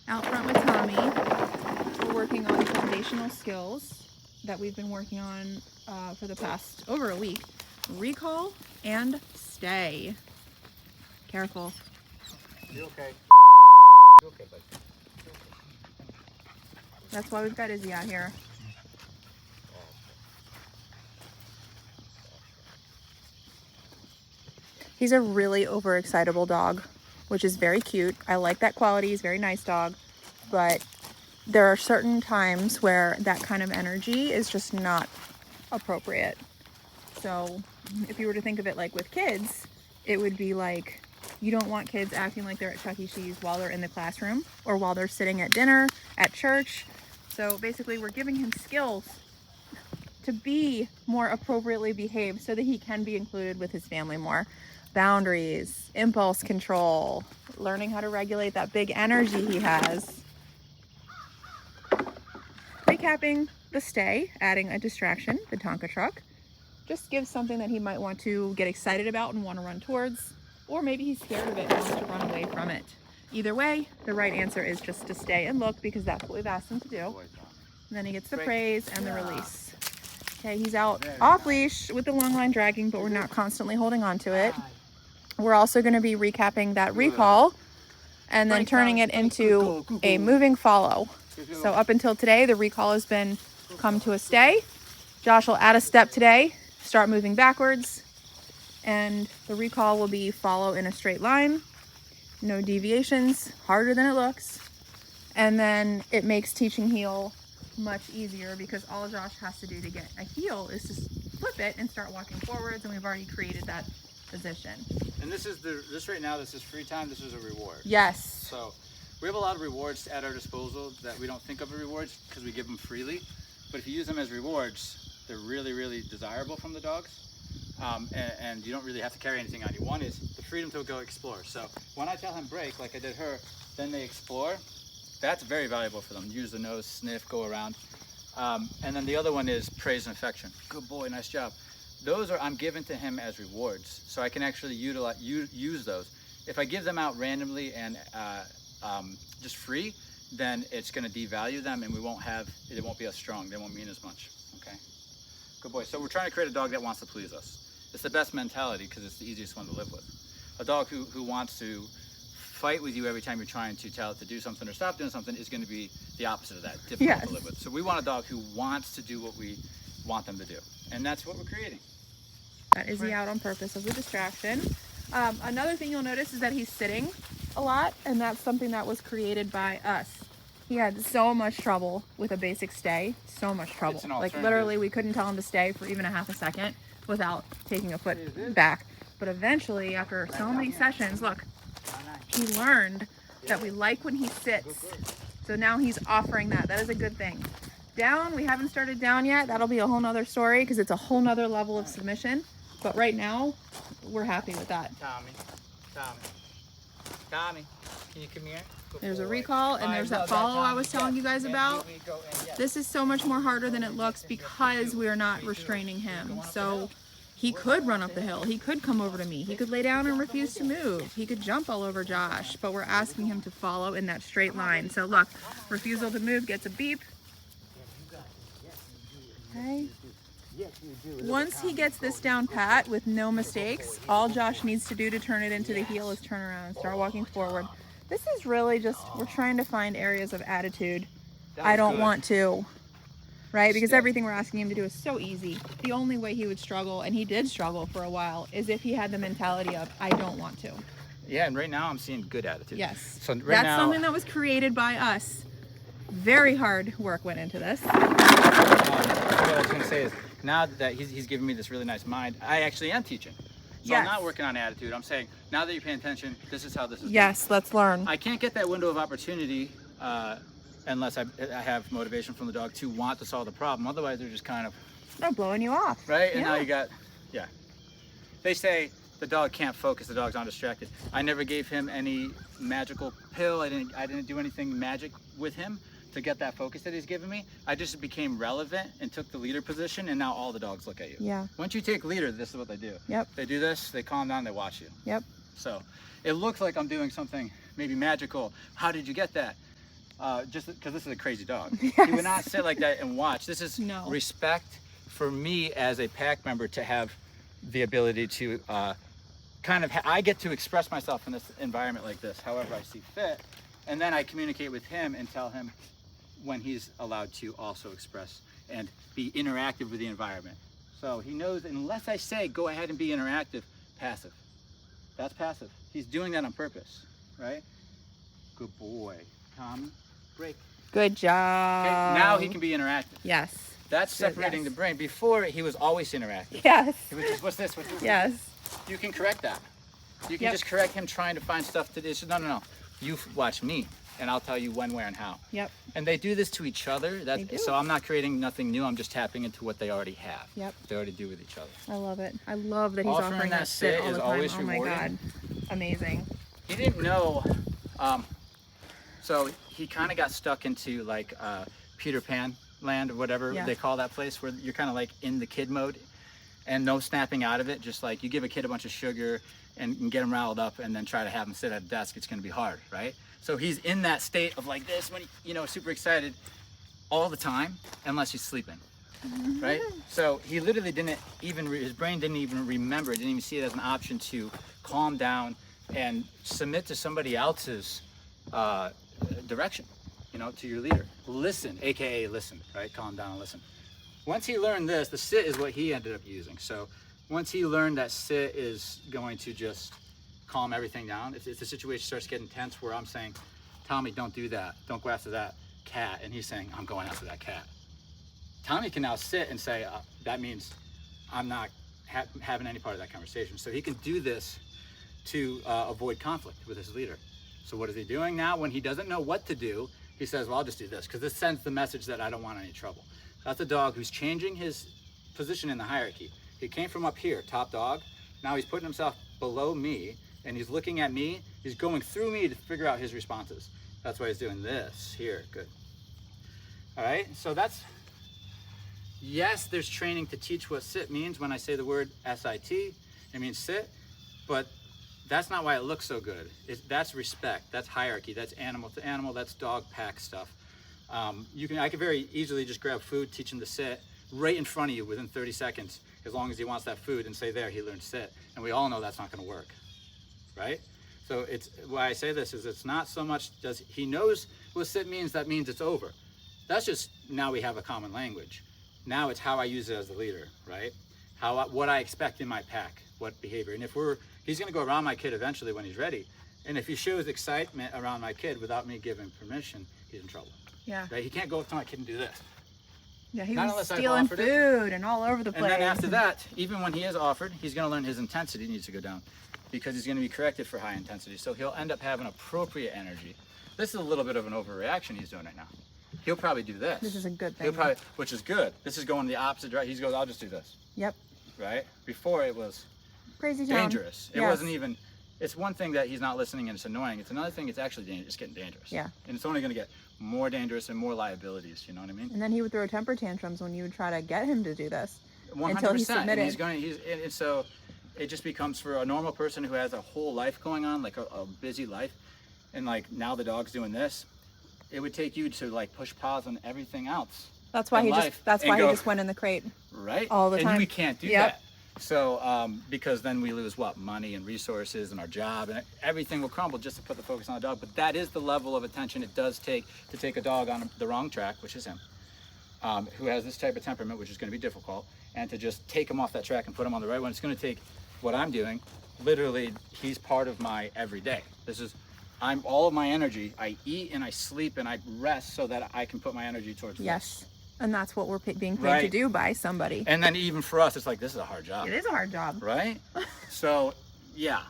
Out front with Tommy, we're working on foundational skills that we've been working on for the past over a week. Recall and stay. Careful. You okay? You okay, bud? That's why we've got Izzy out here. He's a really overexcitable dog, which is very cute. I like that quality. He's a very nice dog. But there are certain times where that kind of energy is just not appropriate. So if you were to think of it like with kids, it would be like you don't want kids acting like they're at Chuck E. Cheese while they're in the classroom or while they're sitting at dinner, at church. So basically we're giving him skills to be more appropriately behaved so that he can be included with his family more. Boundaries, impulse control, learning how to regulate that big energy he has. Recapping the stay, adding a distraction, the Tonka truck. Just gives something that he might want to get excited about and want to run towards, or maybe he's scared of it and wants to run away from it. Either way, the right answer is just to stay and look because that's what we've asked him to do. And then he gets the praise and the release. Okay, he's out off leash with the long line dragging, but we're not constantly holding on to it. We're also going to be recapping that recall and then turning it into a moving follow. So up until today, the recall has been come to a stay. Josh will add a step today, start moving backwards, and the recall will be follow in a straight line. No deviations, harder than it looks. And then it makes teaching heel much easier because all Josh has to do to get a heel is to flip it and start walking forwards, and we've already created that position. And this right now, this is free time, this is a reward. Yes. So we have a lot of rewards at our disposal that we don't think of as rewards because we give them freely. But if you use them as rewards, they're really, really desirable from the dogs. And you don't really have to carry anything on you. One is the freedom to go explore. So when I tell him break, like I did her, then they explore. That's very valuable for them. Use the nose, sniff, go around. And then the other one is praise and affection. Good boy, nice job. Those are I'm giving to him as rewards, so I can actually use those. If I give them out randomly and just free, then it's going to devalue them, and it won't be as strong. They won't mean as much. Okay. Good boy. So we're trying to create a dog that wants to please us. It's the best mentality because it's the easiest one to live with. A dog who wants to fight with you every time you're trying to tell it to do something or stop doing something is going to be the opposite of that, difficult to live with. So we want a dog who wants to do what we want them to do, and that's what we're creating. Got Izzy out on purpose as a distraction. Another thing you'll notice is that he's sitting a lot, and that's something that was created by us. He had so much trouble with a basic stay, so much trouble. Like literally we couldn't tell him to stay for even a half a second without taking a foot back. But eventually, after so many sessions, look, he learned that we like when he sits. So now he's offering that. That is a good thing. Down, we haven't started down yet. That'll be a whole nother story because it's a whole nother level of submission. But right now, we're happy with that. Tommy, can you come here? There's a recall and there's that follow I was telling you guys about. This is so much more harder than it looks because we are not restraining him. So he could run up the hill. He could come over to me. He could lay down and refuse to move. He could jump all over Josh, but we're asking him to follow in that straight line. So look, refusal to move gets a beep. Okay. Once he gets this down pat with no mistakes, all Josh needs to do to turn it into the heel is turn around and start walking forward. This is really just, we're trying to find areas of attitude. I don't want to, right? Because everything we're asking him to do is so easy. The only way he would struggle, and he did struggle for a while, is if he had the mentality of, I don't want to. Yeah, and right now I'm seeing good attitude. Yes. So right That's now, something that was created by us. Very hard work went into this. what I was going to say is, now that he's giving me this really nice mind, I actually am teaching. So I'm not working on attitude. I'm saying, now that you're paying attention, this is how this is Yes, done. let's learn. I can't get that window of opportunity unless I have motivation from the dog to want to solve the problem. Otherwise, they're just kind of... They're blowing you off. Right? And now you got... Yeah. They say the dog can't focus, the dog's not distracted. I never gave him any magical pill. I didn't do anything magic with him to get that focus that he's giving me. I just became relevant and took the leader position, and now all the dogs look at you. Yeah. Once you take leader, this is what they do. Yep. They do this, they calm down, they watch you. Yep. So it looks like I'm doing something maybe magical. How did you get that? just because this is a crazy dog. Yes. He would not sit like that and watch. This is No. respect for me as a pack member to have the ability to I get to express myself in this environment like this, however I see fit. And then I communicate with him and tell him when he's allowed to also express and be interactive with the environment. So he knows, unless I say, go ahead and be interactive, passive. That's passive. He's doing that on purpose, right? Good boy. Tommy, break. Good job. Okay, now he can be interactive. Yes. That's separating yes. the brain. Before, he was always interactive. Yes. He was just, what's this? What's this? Yes. You can correct that. You can Yep. just correct him trying to find stuff to do. No. You watch me, and I'll tell you when, where, and how. Yep. And they do this to each other. They do. So I'm not creating nothing new. I'm just tapping into what they already have. Yep. They already do with each other. I love it. I love that he's Offering offering that that sit sit all is the time. always Oh my rewarding. God. Amazing. He didn't know. So he kind of got stuck into like Peter Pan land or whatever Yeah. they call that place, where you're kind of like in the kid mode and no snapping out of it. Just like you give a kid a bunch of sugar and get him riled up and then try to have him sit at a desk, it's going to be hard, right? So he's in that state of like this when super excited all the time, unless he's sleeping, right? So he literally didn't even, his brain didn't even remember, didn't even see it as an option to calm down and submit to somebody else's direction, to your leader. Listen, AKA listen, right? Calm down and listen. Once he learned this, the sit is what he ended up using. So once he learned that sit is going to just calm everything down, if the situation starts getting tense where I'm saying, Tommy, don't do that, don't go after that cat, and he's saying, I'm going after that cat, Tommy can now sit and say, that means I'm not having any part of that conversation. So he can do this to avoid conflict with his leader. So what is he doing now? When he doesn't know what to do, he says, well, I'll just do this, because this sends the message that I don't want any trouble. That's a dog who's changing his position in the hierarchy. He came from up here, top dog. Now he's putting himself below me, and he's looking at me. He's going through me to figure out his responses. That's why he's doing this here. Good. All right, so that's, yes, there's training to teach what sit means. When I say the word SIT, it means sit, but that's not why it looks so good. That's respect, that's hierarchy, that's animal to animal, that's dog pack stuff. I could very easily just grab food, teach him to sit right in front of you within 30 seconds, as long as he wants that food, and say, there, he learned sit. And we all know that's not gonna work, right? So it's why I say this is it's not so much does he knows what sit means, that means it's over. That's just, now we have a common language. Now it's how I use it as the leader, right? What I expect in my pack, what behavior. And he's gonna go around my kid eventually when he's ready. And if he shows excitement around my kid without me giving permission, he's in trouble. Yeah. Right? He can't go up to my kid and do this. Yeah, he Not was unless I've stealing offered it. food and all over the place. And then after that, even when he is offered, he's gonna learn his intensity needs to go down, because he's gonna be corrected for high intensity. So he'll end up having appropriate energy. This is a little bit of an overreaction he's doing right now. He'll probably do this. This is a good thing. He'll probably, which is good. This is going the opposite direction. He goes, I'll just do this, Yep. right? Before it was Crazy town. dangerous. It Yes. wasn't even, it's one thing that he's not listening and it's annoying. It's another thing, it's actually dangerous. It's getting dangerous. Yeah. And it's only gonna get more dangerous and more liabilities, you know what I mean? And then he would throw temper tantrums when you would try to get him to do this. 100%. Until he submitted. And so it just becomes, for a normal person who has a whole life going on, like a busy life, and like now the dog's doing this, it would take you to like push pause on everything else. That's why in he life just and go, he just went in the crate. right? all the and time. we can't do Yep. that. So because then we lose what? Money and resources and our job, and everything will crumble just to put the focus on the dog. But that is the level of attention it does take to take a dog on the wrong track, which is him, who has this type of temperament, which is going to be difficult, and to just take him off that track and put him on the right one. It's going to take what I'm doing. Literally, he's part of my everyday. I'm all of my energy. I eat and I sleep and I rest so that I can put my energy towards this. Yes. And that's what we're being paid to Right. do by somebody. And then even for us, it's like, this is a hard job. It is a hard job. Right? So, yeah.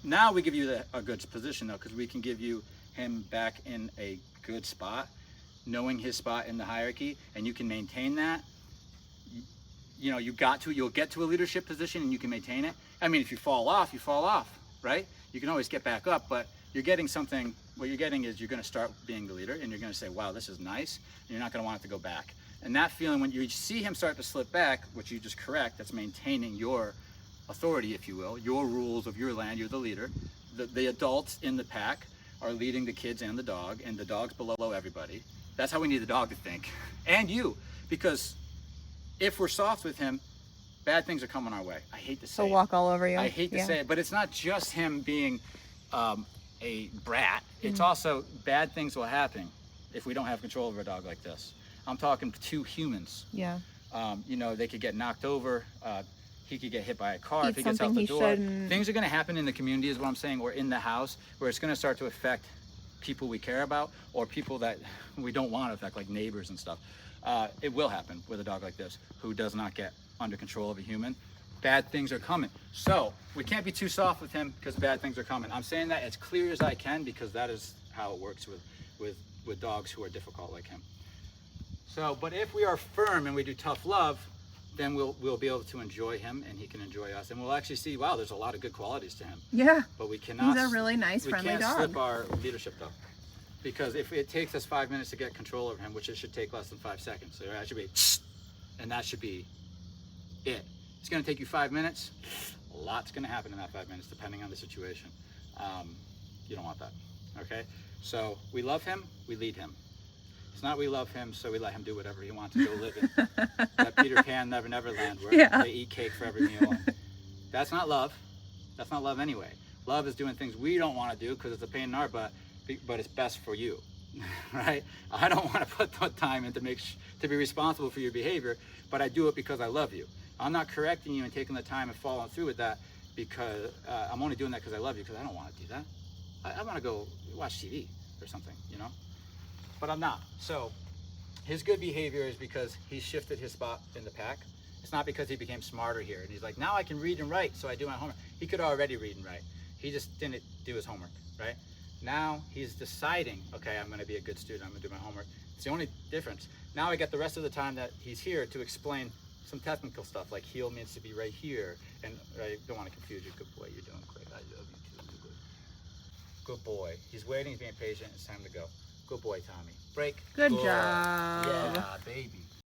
Now we give you a good position, though, because we can give you him back in a good spot, knowing his spot in the hierarchy, and you can maintain that. You'll get to a leadership position and you can maintain it. I mean, if you fall off, right? You can always get back up, but you're getting something. What you're getting is you're going to start being the leader, and you're going to say, wow, this is nice, and you're not going to want it to go back. And that feeling, when you see him start to slip back, which you just correct, that's maintaining your authority, if you will, your rules of your land. You're the leader. The adults in the pack are leading the kids and the dog, and the dog's below everybody. That's how we need the dog to think, and you, because if we're soft with him, bad things are coming our way. I hate to say He'll walk all over you. I hate to Yeah. say it, but it's not just him being a brat. It's also bad things will happen if we don't have control over a dog like this. I'm talking to humans. Yeah. You know, they could get knocked over. He could get hit by a car Eat if he gets out something the he door. shouldn't. Things are going to happen in the community, is what I'm saying, or in the house, where it's going to start to affect people we care about, or people that we don't want to affect, like neighbors and stuff. It will happen with a dog like this, who does not get under control of a human. Bad things are coming. So we can't be too soft with him, because bad things are coming. I'm saying that as clear as I can, because that is how it works with dogs who are difficult like him. So, but if we are firm and we do tough love, then we'll be able to enjoy him, and he can enjoy us, and we'll actually see, wow, there's a lot of good qualities to him. Yeah. But we cannot. He's a really nice, friendly We can't dog. slip our leadership though, because if it takes us 5 minutes to get control over him, which it should take less than 5 seconds, so that should be, and that should be it. It's going to take you 5 minutes. A lot's going to happen in that 5 minutes, depending on the situation. You don't want that. Okay. So we love him. We lead him. It's not we love him, so we let him do whatever he wants to go live in that Peter Pan Never Land where Yeah. they eat cake for every meal. That's not love. That's not love anyway. Love is doing things we don't want to do because it's a pain in our butt, but it's best for you, right? I don't want to put the time in to be responsible for your behavior, but I do it because I love you. I'm not correcting you and taking the time and following through with that because I'm only doing that because I love you, because I don't want to do that. I want to go watch TV or something, you know? But I'm not. So his good behavior is because he shifted his spot in the pack. It's not because he became smarter here. And he's like, now I can read and write, so I do my homework. He could already read and write. He just didn't do his homework, right? Now he's deciding, okay, I'm going to be a good student. I'm going to do my homework. It's the only difference. Now I get the rest of the time that he's here to explain some technical stuff, like heel means to be right here. And I don't want to confuse you. Good boy, you're doing great. I love you too. You're good. Good boy. He's waiting, he's being patient. It's time to go. Good boy, Tommy. Break. Good Good. job. Yeah, baby.